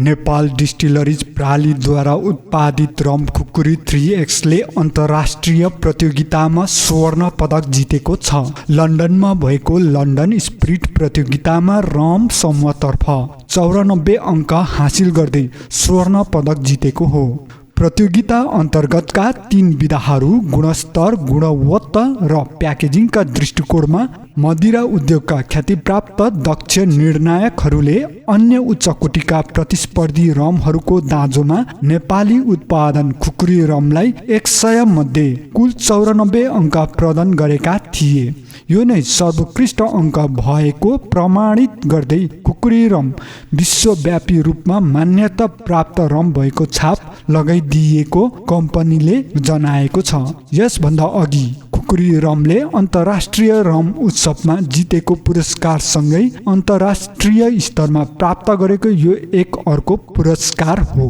नेपाल डिस्टिलरिज प्रालीद्वारा उत्पादित रम खुकुरी 3X ले अन्तर्राष्ट्रिय प्रतियोगितामा स्वर्ण पदक जितेको छ। लन्डनमा भएको लन्डन स्पिरिट प्रतियोगितामा रम समूहतर्फ 94 अङ्क हासिल गर्दै स्वर्ण पदक जितेको हो। प्रतियोगिता अन्तर्गतका 3 विधाहरू गुणस्तर, गुणवत्ता र प्याकेजिङका दृष्टिकोणमा मदिरा उद्योगका ख्यातिप्राप्त दक्ष निर्णायकहरूले अन्य उच्चकोटिका प्रतिस्पर्धी रमहरूको दाँजोमा नेपाली उत्पादन खुकुरी रमलाई 100 मध्ये कुल 94 अङ्क प्रदान गरेका थिए। यो नै सर्वोत्कृष्ट अङ्क भएको प्रमाणित गर्दै खुकुरी रम विश्वव्यापी रूपमा मान्यता प्राप्त रम भएको छाप लगाइदिएको कम्पनीले जनाएको छ। यसभन्दा अघि खुकुरी रमले अन्तर्राष्ट्रिय रम उत्सवमा जितेको पुरस्कारसँगै अन्तर्राष्ट्रिय स्तरमा प्राप्त गरेको यो एक अर्को पुरस्कार हो।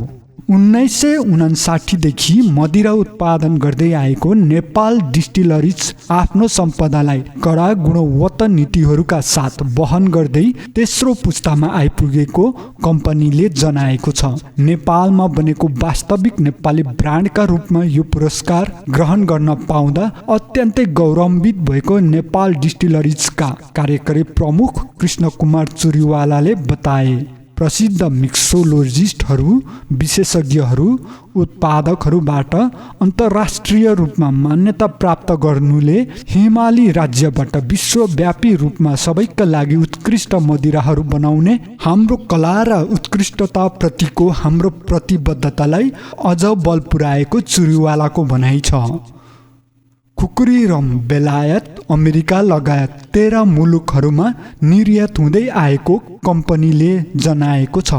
1959 देखि मदिरा उत्पादन गर्दै आएको नेपाल डिस्टिलरिज आफ्नो सम्पदालाई कडा गुणवत्ता नीतिहरूका साथ वहन गर्दै तेस्रो पुस्तामा आइपुगेको कम्पनीले जनाएको छ। नेपालमा बनेको वास्तविक नेपाली ब्रान्डका रूपमा यो पुरस्कार ग्रहण गर्न पाउँदा अत्यन्तै गौरवान्वित भएको नेपाल डिस्टिलरिजका कार्यकारी प्रमुख कृष्णकुमार चुरीवालाले बताए। प्रसिद्ध मिक्सोलोजिस्टहरू, विशेषज्ञहरू, उत्पादकहरूबाट अन्तर्राष्ट्रिय रूपमा मान्यता प्राप्त गर्नुले हिमाली राज्यबाट विश्वव्यापी रूपमा सबैका लागि उत्कृष्ट मदिराहरू बनाउने हाम्रो कला र उत्कृष्टताप्रतिको हाम्रो प्रतिबद्धतालाई अझ बल पुर्याएको चुरीवालाको भनाइ छ। खुकुरी रम बेलायत, अमेरिका लगायत 13 मुलुकहरूमा निर्यात हुँदै आएको कम्पनीले जनाएको छ।